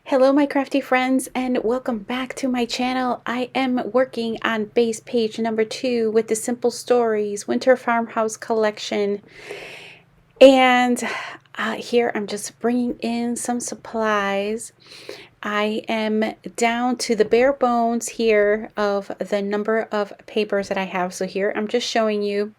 Hello my crafty friends and welcome back to my channel. I am working on base page number 2 with the Simple Stories Winter Farmhouse collection, and here I'm just bringing in some supplies. I am down to the bare bones here of the number of papers that I have. So here I'm just showing you.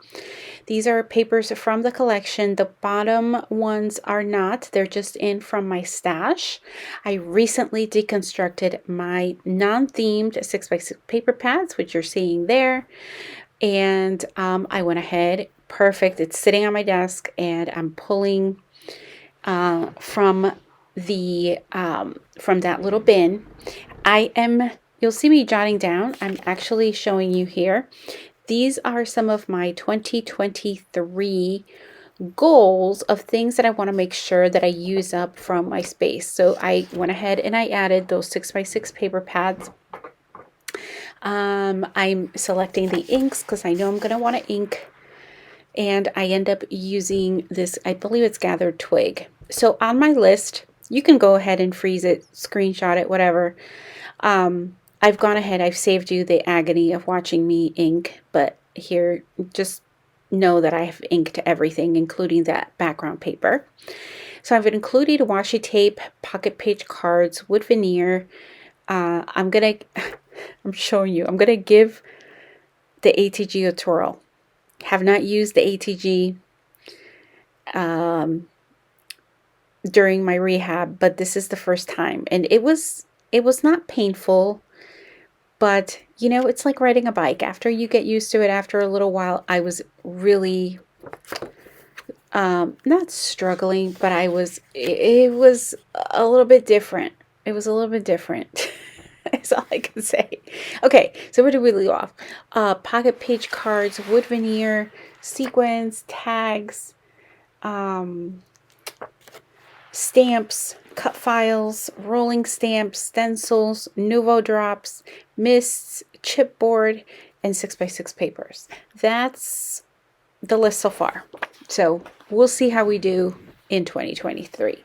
These are papers from the collection. The bottom ones are not. They're just in from my stash. I recently deconstructed my non-themed 6x6 paper pads, which you're seeing there. And I went ahead. Perfect. It's sitting on my desk and I'm pulling from that little bin. You'll see me jotting down. I'm actually showing you here. These are some of my 2023 goals of things that I want to make sure that I use up from my space. So I went ahead and I added those 6x6 paper pads. I'm selecting the inks because I know I'm going to want to ink. And I end up using this, I believe it's gathered twig. So on my list, you can go ahead and freeze it, screenshot it, whatever. I've gone ahead, I've saved you the agony of watching me ink, but here, just know that I have inked everything, including that background paper. So I've included washi tape, pocket page cards, wood veneer. I'm showing you, I'm gonna give the ATG a twirl. Have not used the ATG during my rehab, but this is the first time, and it was not painful. But, you know, it's like riding a bike. After you get used to it, after a little while, I was really not struggling, but it was a little bit different. It was a little bit different. That's all I can say. Okay, so where do we leave off? Pocket page cards, wood veneer, sequins, tags, stamps, cut files, rolling stamps, stencils, Nuvo drops, mists, chipboard, and 6x6 papers. That's the list so far. So we'll see how we do in 2023.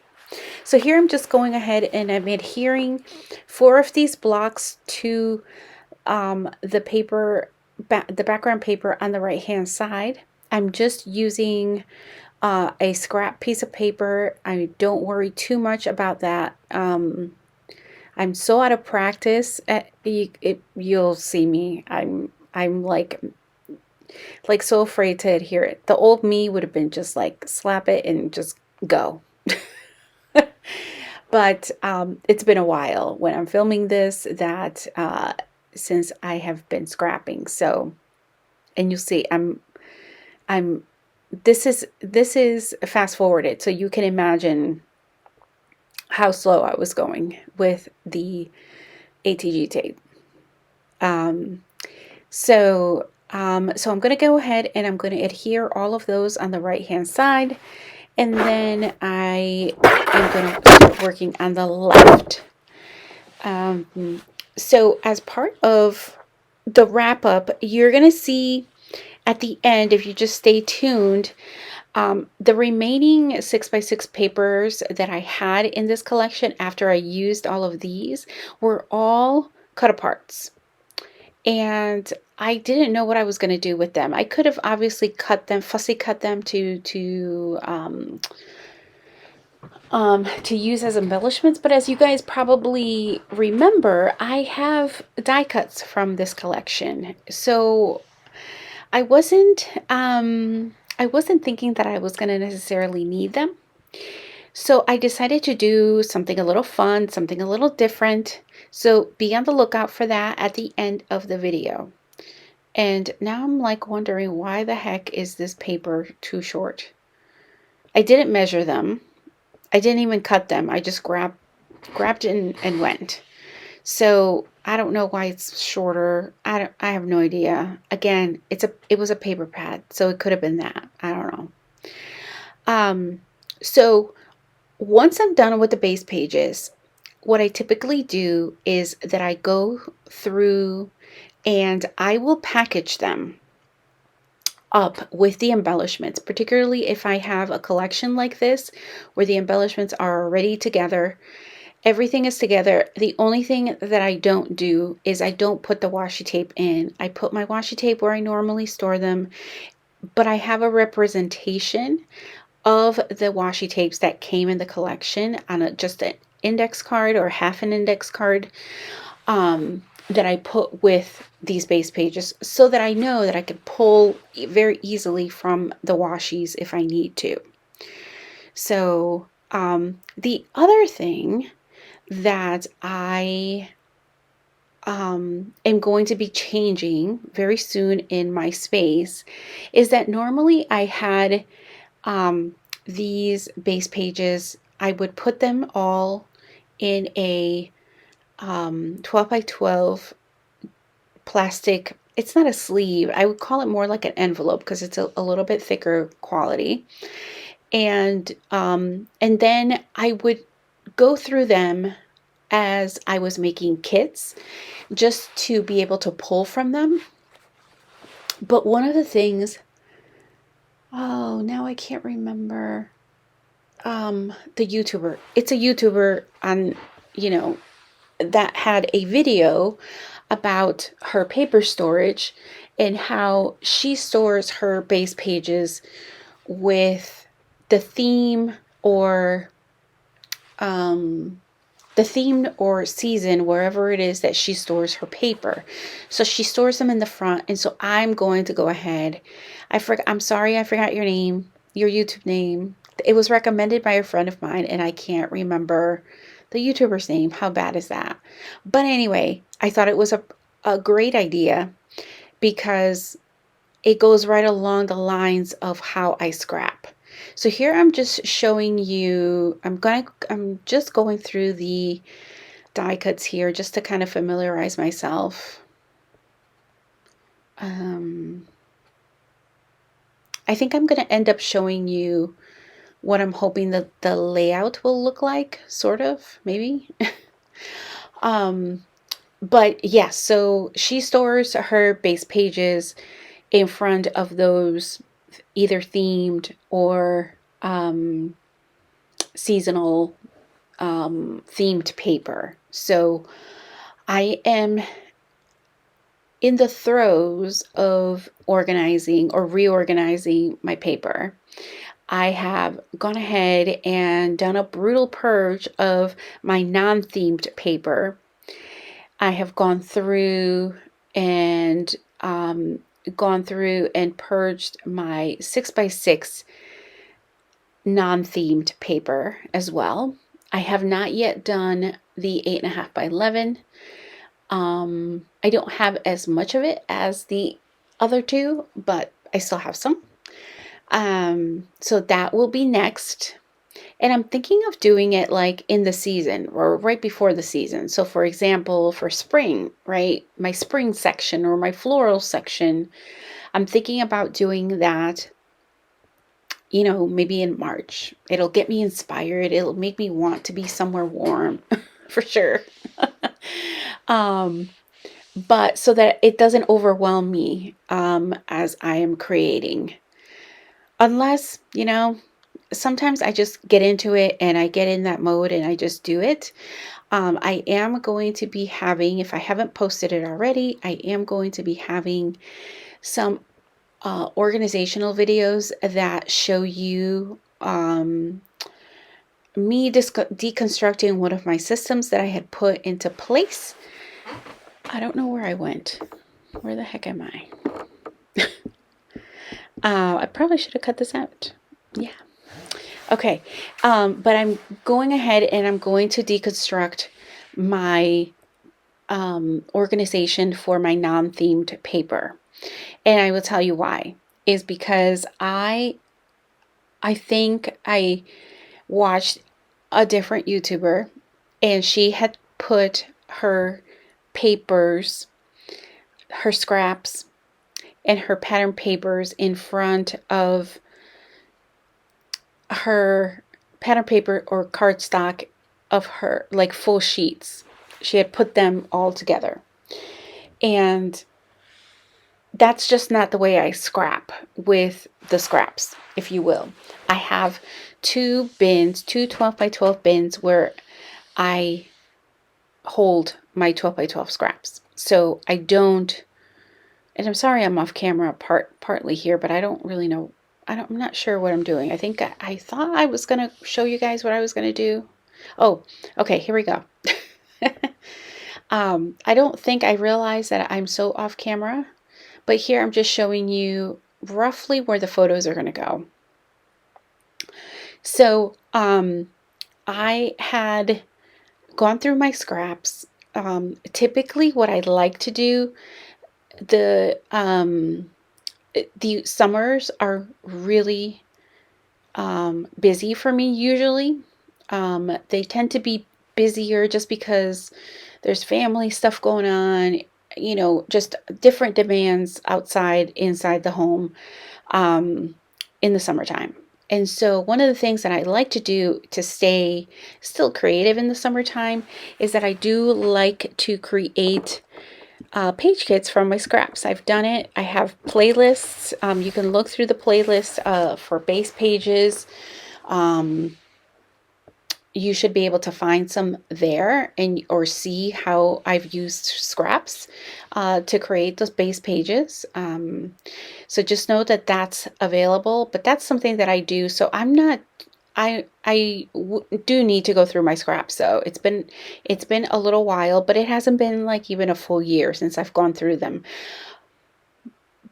So here I'm just going ahead and I'm adhering 4 of these blocks to the background paper on the right hand side. I'm just using a scrap piece of paper. I don't worry too much about that. I'm so out of practice. You'll see me. I'm like so afraid to adhere it. The old me would have been just like slap it and just go. But it's been a while when I'm filming this that since I have been scrapping. So, and you'll see this is fast forwarded, so you can imagine how slow I was going with the ATG tape. So I'm going to go ahead and I'm going to adhere all of those on the right hand side, and then I am going to start working on the left. So as part of the wrap up, you're going to see at the end, if you just stay tuned, the remaining 6x6 papers that I had in this collection after I used all of these were all cut aparts. And I didn't know what I was going to do with them. I could have obviously fussy cut them to use as embellishments, but as you guys probably remember, I have die cuts from this collection. So I wasn't thinking that I was going to necessarily need them. So I decided to do something a little fun, something a little different. So be on the lookout for that at the end of the video. And now I'm like wondering, why the heck is this paper too short? I didn't measure them. I didn't even cut them. I just grabbed it and went. So I don't know why it's shorter. I have no idea. Again, it was a paper pad, so it could have been that. I don't know. So once I'm done with the base pages, what I typically do is that I go through and I will package them up with the embellishments, particularly if I have a collection like this where the embellishments are already together. Everything is together. The only thing that I don't do is I don't put the washi tape in. I put my washi tape where I normally store them, but I have a representation of the washi tapes that came in the collection on just an index card or half an index card that I put with these base pages so that I know that I could pull very easily from the washies if I need to. So the other thing that I am going to be changing very soon in my space is that normally I had these base pages, I would put them all in a 12 by 12 plastic. It's not a sleeve. I would call it more like an envelope because it's a little bit thicker quality. And then I would go through them as I was making kits just to be able to pull from them. But one of the things, oh, now I can't remember the YouTuber. It's a YouTuber on, that had a video about her paper storage and how she stores her base pages with the theme or season, wherever it is that she stores her paper. So she stores them in the front. And so I'm going to go ahead. I'm sorry, I forgot your name, your YouTube name. It was recommended by a friend of mine and I can't remember the YouTuber's name. How bad is that? But anyway, I thought it was a great idea because it goes right along the lines of how I scrap. So here I'm just showing you, I'm just going through the die cuts here just to kind of familiarize myself. I think I'm going to end up showing you what I'm hoping that the layout will look like, sort of, maybe. But yeah, so she stores her base pages in front of those either themed or seasonal themed paper. So I am in the throes of organizing or reorganizing my paper. I have gone ahead and done a brutal purge of my non-themed paper. I have gone through and purged my 6x6 non-themed paper as well. I have not yet done the 8.5 by 11. I don't have as much of it as the other two, but I still have some. So that will be next. And I'm thinking of doing it like in the season or right before the season. So for example, for spring, right? My spring section or my floral section, I'm thinking about doing that, maybe in March. It'll get me inspired. It'll make me want to be somewhere warm for sure. But so that it doesn't overwhelm me as I am creating. Unless, sometimes I just get into it and I get in that mode and I just do it. I am going to be having, if I haven't posted it already, I am going to be having some organizational videos that show you me deconstructing one of my systems that I had put into place. I don't know where I went. Where the heck am I? I probably should have cut this out. Yeah. Okay. But I'm going ahead and I'm going to deconstruct my organization for my non-themed paper. And I will tell you why. Is because I think I watched a different YouTuber and she had put her papers, her scraps, and her pattern papers in front of her pattern paper or cardstock of her, like full sheets. She had put them all together. And that's just not the way I scrap with the scraps, if you will. I have two 12 by 12 bins where I hold my 12 by 12 scraps. So I don't, and I'm sorry I'm off camera partly here, but I don't really know. I'm not sure what I'm doing. I think I thought I was going to show you guys what I was going to do. Oh, okay, here we go. I don't think I realized that I'm so off camera, but here I'm just showing you roughly where the photos are going to go. So I had gone through my scraps. Typically what I like to do, the summers are really busy for me usually. They tend to be busier just because there's family stuff going on, you know, just different demands outside, inside the home in the summertime. And so one of the things that I like to do to stay still creative in the summertime is that I do like to create page kits from my scraps. I've done it. I have playlists. You can look through the playlist for base pages. You should be able to find some there and or see how I've used scraps to create those base pages. So just know that that's available, but that's something that I do. So I'm not, do need to go through my scraps. So it's been a little while, but it hasn't been like even a full year since I've gone through them.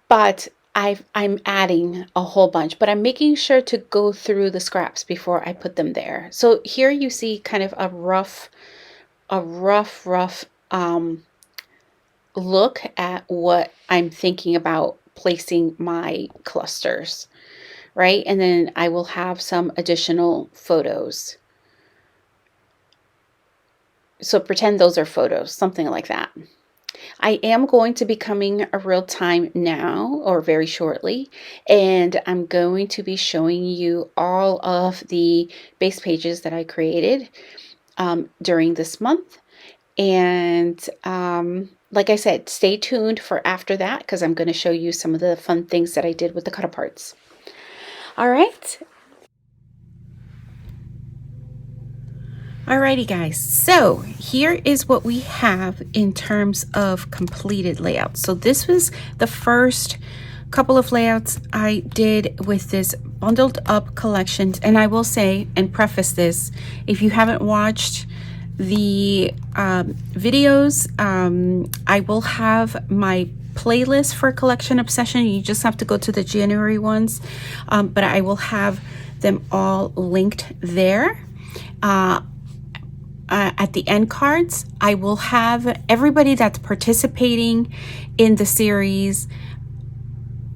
But I'm adding a whole bunch, but I'm making sure to go through the scraps before I put them there. So here you see kind of a rough look at what I'm thinking about placing my clusters, right? And then I will have some additional photos. So pretend those are photos, something like that. I am going to be coming a real time now or very shortly, and I'm going to be showing you all of the base pages that I created during this month. And like I said, stay tuned for after that because I'm going to show you some of the fun things that I did with the cut aparts. All right. Alrighty guys, so here is what we have in terms of completed layouts. So this was the first couple of layouts I did with this bundled up collections. And I will say and preface this, if you haven't watched the videos, I will have my playlist for Collection Obsession. You just have to go to the January ones, but I will have them all linked there. At the end cards, I will have everybody that's participating in the series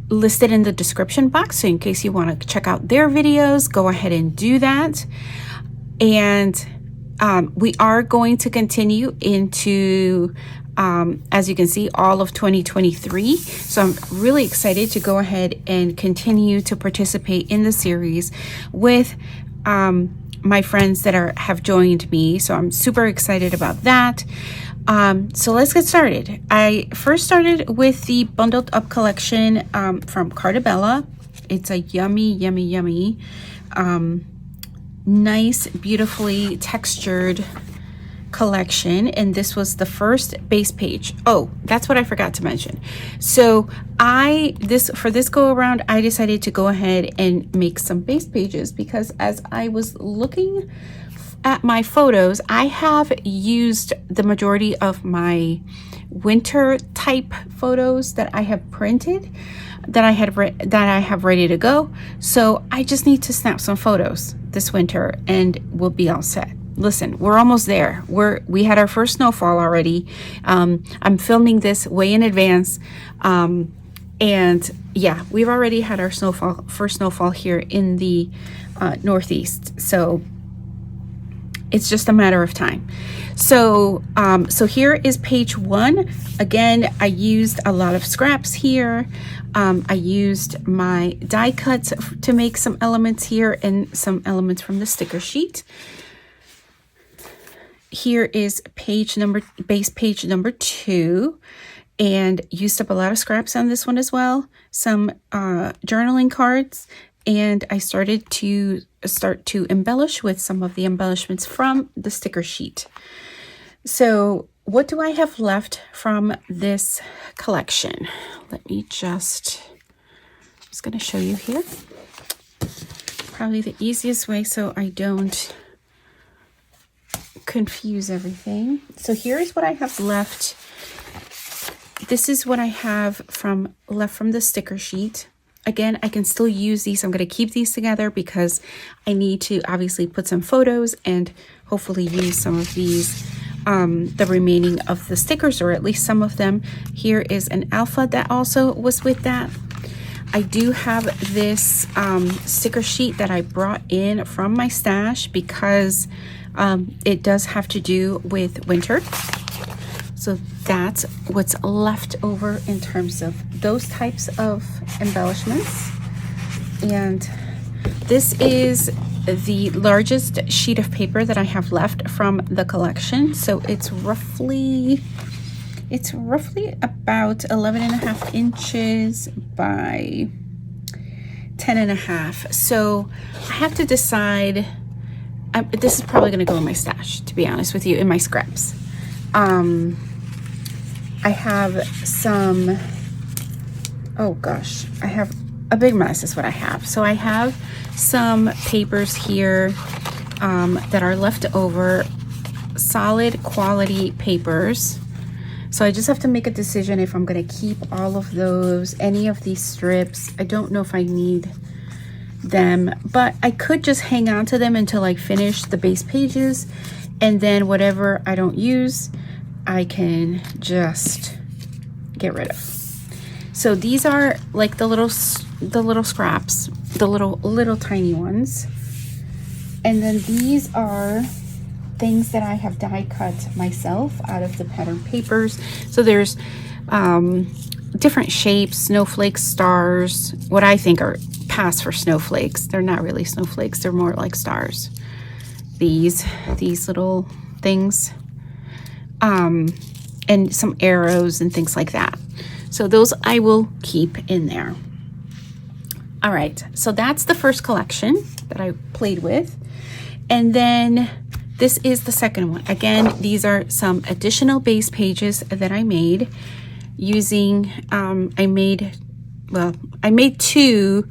listed in the description box. So in case you want to check out their videos, go ahead and do that. And we are going to continue into, as you can see, all of 2023. So I'm really excited to go ahead and continue to participate in the series with my friends that have joined me. So I'm super excited about that. So let's get started. I first started with the bundled up collection from Cartabella. It's a yummy, nice, beautifully textured collection, and this was the first base page. Oh, that's what I forgot to mention. So for this go around, I decided to go ahead and make some base pages because as I was looking at my photos, I have used the majority of my winter type photos that I have printed that I have ready to go. So I just need to snap some photos this winter and we'll be all set. Listen, we're almost there. We had our first snowfall already. I'm filming this way in advance. And yeah, we've already had our first snowfall here in the Northeast. So it's just a matter of time. So here is page 1. Again, I used a lot of scraps here. I used my die cuts to make some elements here and some elements from the sticker sheet. Here is base page number 2, and used up a lot of scraps on this one as well. Some journaling cards and I started to embellish with some of the embellishments from the sticker sheet. So what do I have left from this collection? Let me just going to show you here. Probably the easiest way so I don't confuse everything. So here's what I have left. This is what I have left from the sticker sheet. Again, I can still use these. I'm going to keep these together because I need to obviously put some photos and hopefully use some of these, the remaining of the stickers, or at least some of them. Here is an alpha that also was with that. I do have this sticker sheet that I brought in from my stash because it does have to do with winter. So that's what's left over in terms of those types of embellishments. And this is the largest sheet of paper that I have left from the collection. So it's roughly about 11.5 inches by 10.5. So I have to decide. This is probably going to go in my stash, to be honest with you, in my scraps. I have some, oh gosh, I have a big mess is what I have. So I have some papers here that are left over, solid quality papers. So I just have to make a decision if I'm going to keep all of those, any of these strips. I don't know if I need them, but I could just hang on to them until I finish the base pages, and then whatever I don't use, I can just get rid of. So these are like the little scraps, the little tiny ones. And then these are things that I have die cut myself out of the pattern papers. So there's different shapes, snowflakes, stars, what I think are pass for snowflakes. They're not really snowflakes, they're more like stars. These little things. And some arrows and things like that. So those I will keep in there. All right, so that's the first collection that I played with. And then this is the second one. Again, these are some additional base pages that I made using, I made two,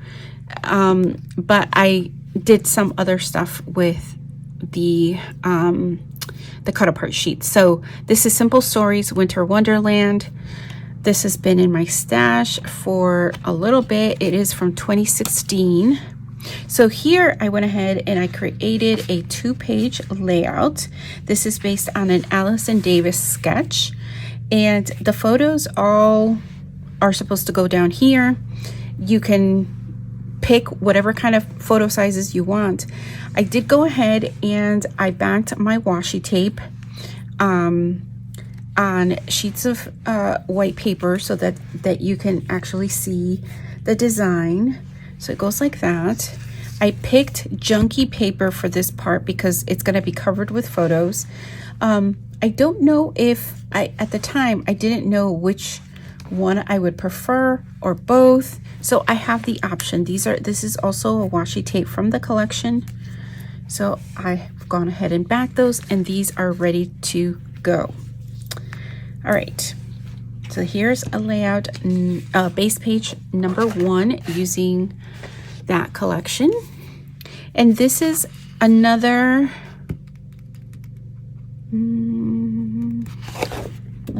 but I did some other stuff with the cut apart sheet. So this is Simple Stories Winter Wonderland. This has been in my stash for a little bit. It is from 2016. So here I went ahead and I created a 2-page layout. This is based on an Allison Davis sketch, and the photos all are supposed to go down here. You can pick whatever kind of photo sizes you want. I did go ahead and I backed my washi tape on sheets of white paper so that you can actually see the design. So it goes like that. I picked junky paper for this part because it's going to be covered with photos. I don't know if at the time I didn't know which one I would prefer or both, so I have the option. This is also a washi tape from the collection, so I've gone ahead and backed those, and these are ready to go. All right, so here's a layout, base page number 1 using that collection. And this is another, let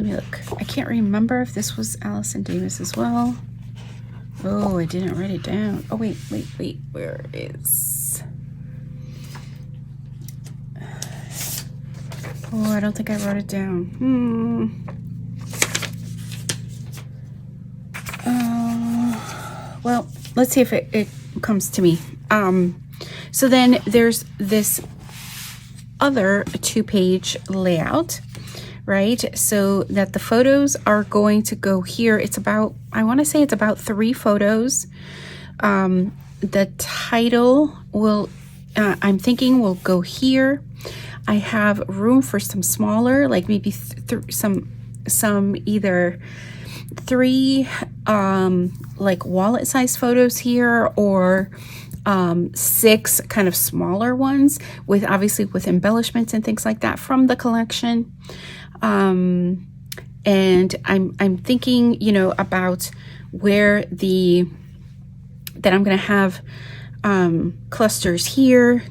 me look. I can't remember if this was Allison Davis as well. Oh, I didn't write it down. Oh, wait, where is? Oh, I don't think I wrote it down. Well, let's see if it comes to me. So then there's this other 2-page layout, right? So that the photos are going to go here. It's about, I want to say it's about 3 photos. The title will, I'm thinking will go here. I have room for some smaller, like maybe some either 3 like wallet size photos here, or 6 kind of smaller ones with obviously with embellishments and things like that from the collection. And I'm thinking, you know, about where that I'm going to have clusters here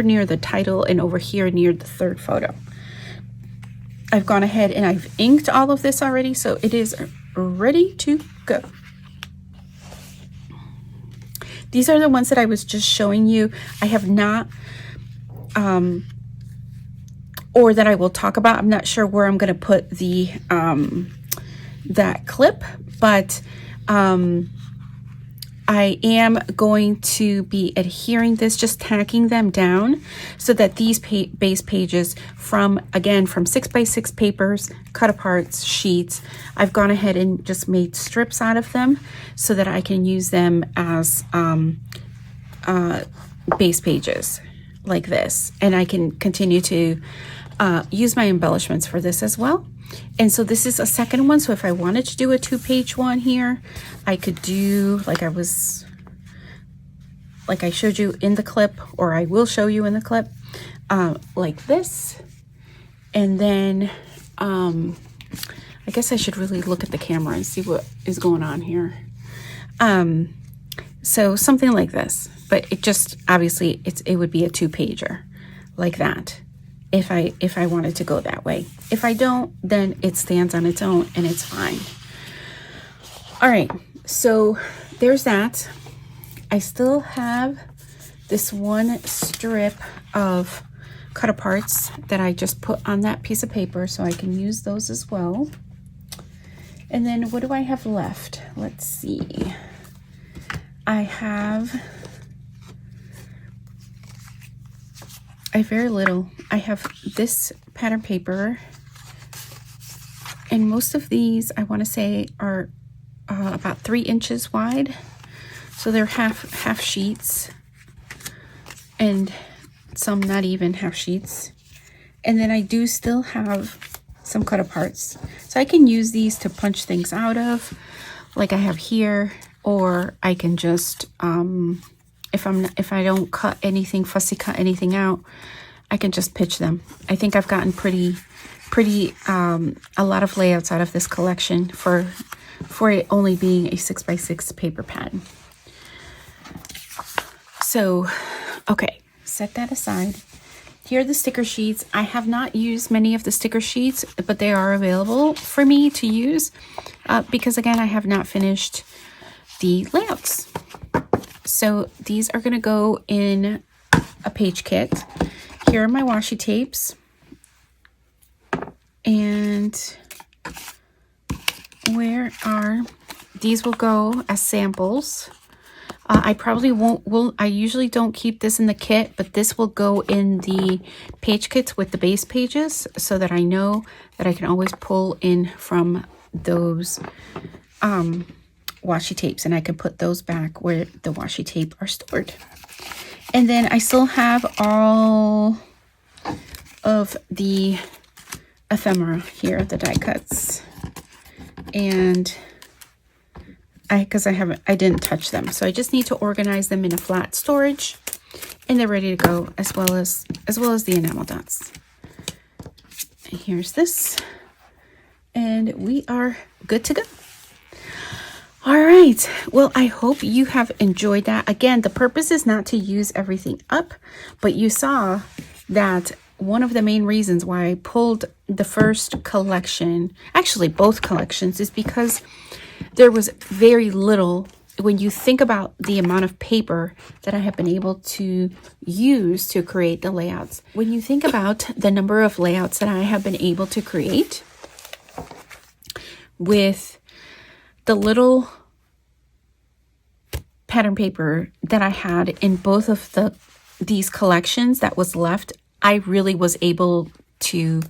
near the title, and over here near the 3rd photo. I've gone ahead and I've inked all of this already, so it is ready to go. These are the ones that I was just showing you. I have not, or that I will talk about. I'm not sure where I'm going to put the that clip, but I am going to be adhering this, just tacking them down so that these base pages from 6x6 papers, cut aparts, sheets, I've gone ahead and just made strips out of them so that I can use them as base pages like this. And I can continue to use my embellishments for this as well. And so this is a second one. So if I wanted to do a 2-page one here, I could do like I showed you in the clip, or I will show you in the clip, like this. And then I guess I should really look at the camera and see what is going on here. So something like this, but it just obviously it would be a 2-pager like that. If I wanted to go that way. If I don't, then it stands on its own and it's fine. All right, so there's that. I still have this one strip of cut aparts that I just put on that piece of paper, so I can use those as well. And then what do I have left? Let's see. I have very little. I have this pattern paper, and most of these I want to say are about 3 inches wide, so they're half sheets, and some not even half sheets. And then I do still have some cut aparts, so I can use these to punch things out of, like I have here, or I can just if I don't cut anything, fussy cut anything out, I can just pitch them. I think I've gotten pretty a lot of layouts out of this collection for it only being a 6x6 paper pad. So, okay, set that aside. Here are the sticker sheets. I have not used many of the sticker sheets, but they are available for me to use because again, I have not finished the layouts. So these are going to go in a page kit. Here are my washi tapes, and these will go as samples. I probably I usually don't keep this in the kit, but this will go in the page kits with the base pages so that I know that I can always pull in from those washi tapes, and I can put those back where the washi tape are stored. And then I still have all of the ephemera here, the die cuts, and I didn't touch them, so I just need to organize them in a flat storage, and they're ready to go, as well as the enamel dots. And here's this, and we are good to go. All right, well, I hope you have enjoyed that. Again, the purpose is not to use everything up, but you saw that one of the main reasons why I pulled the first collection, actually both collections, is because there was very little. When you think about the amount of paper that I have been able to use to create the layouts, when you think about the number of layouts that I have been able to create with the little pattern paper that I had in both of these collections that was left, I really was able to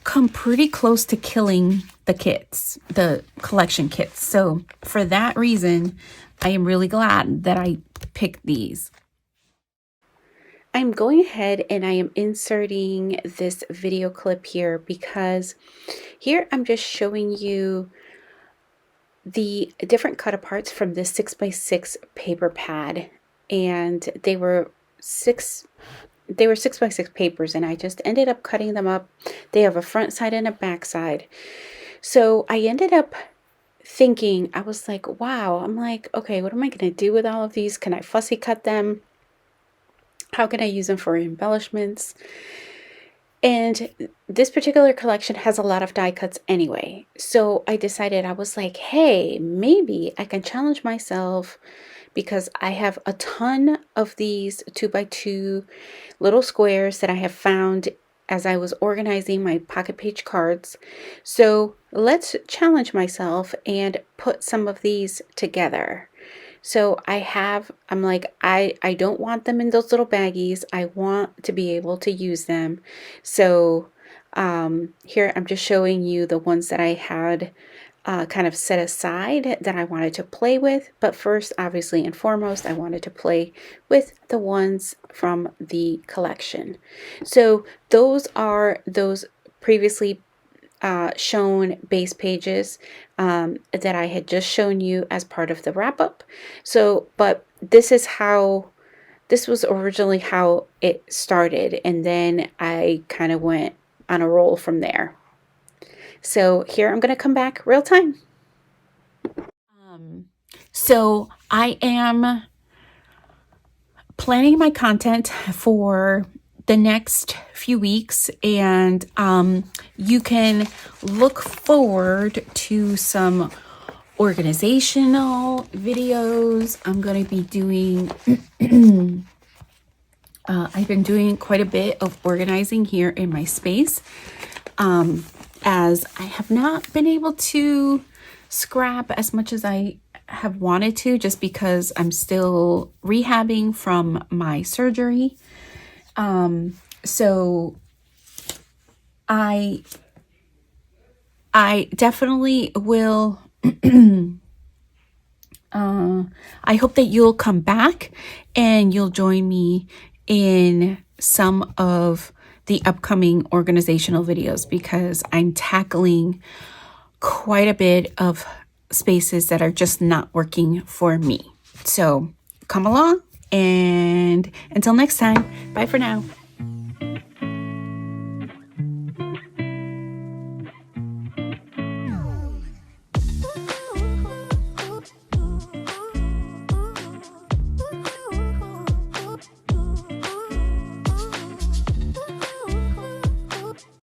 come pretty close to killing the kits, the collection kits. So for that reason, I am really glad that I picked these. I'm going ahead and I am inserting this video clip here because here I'm just showing you the different cut aparts from this 6x6 paper pad, and they were 6x6 papers, and I just ended up cutting them up. They have a front side and a back side. So I ended up thinking, I was like, wow, I'm like, okay, what am I going to do with all of these? Can I fussy cut them? How can I use them for embellishments? And this particular collection has a lot of die cuts anyway. So I decided, I was like, hey, maybe I can challenge myself, because I have a ton of these 2x2 little squares that I have found as I was organizing my pocket page cards. So let's challenge myself and put some of these together. So I'm like, I don't want them in those little baggies. I want to be able to use them. So here I'm just showing you the ones that I had kind of set aside that I wanted to play with. But first, obviously and foremost, I wanted to play with the ones from the collection. So those are those previously shown base pages that I had just shown you as part of the wrap up. So, but this was originally how it started, and then I kind of went on a roll from there. So here I'm going to come back real time. So I am planning my content for the next few weeks, and you can look forward to some organizational videos. I'm going to be doing I've been doing quite a bit of organizing here in my space, as I have not been able to scrap as much as I have wanted to, just because I'm still rehabbing from my surgery. So I definitely will I hope that you'll come back and you'll join me in some of the upcoming organizational videos, because I'm tackling quite a bit of spaces that are just not working for me. So come along, and until next time, bye for now.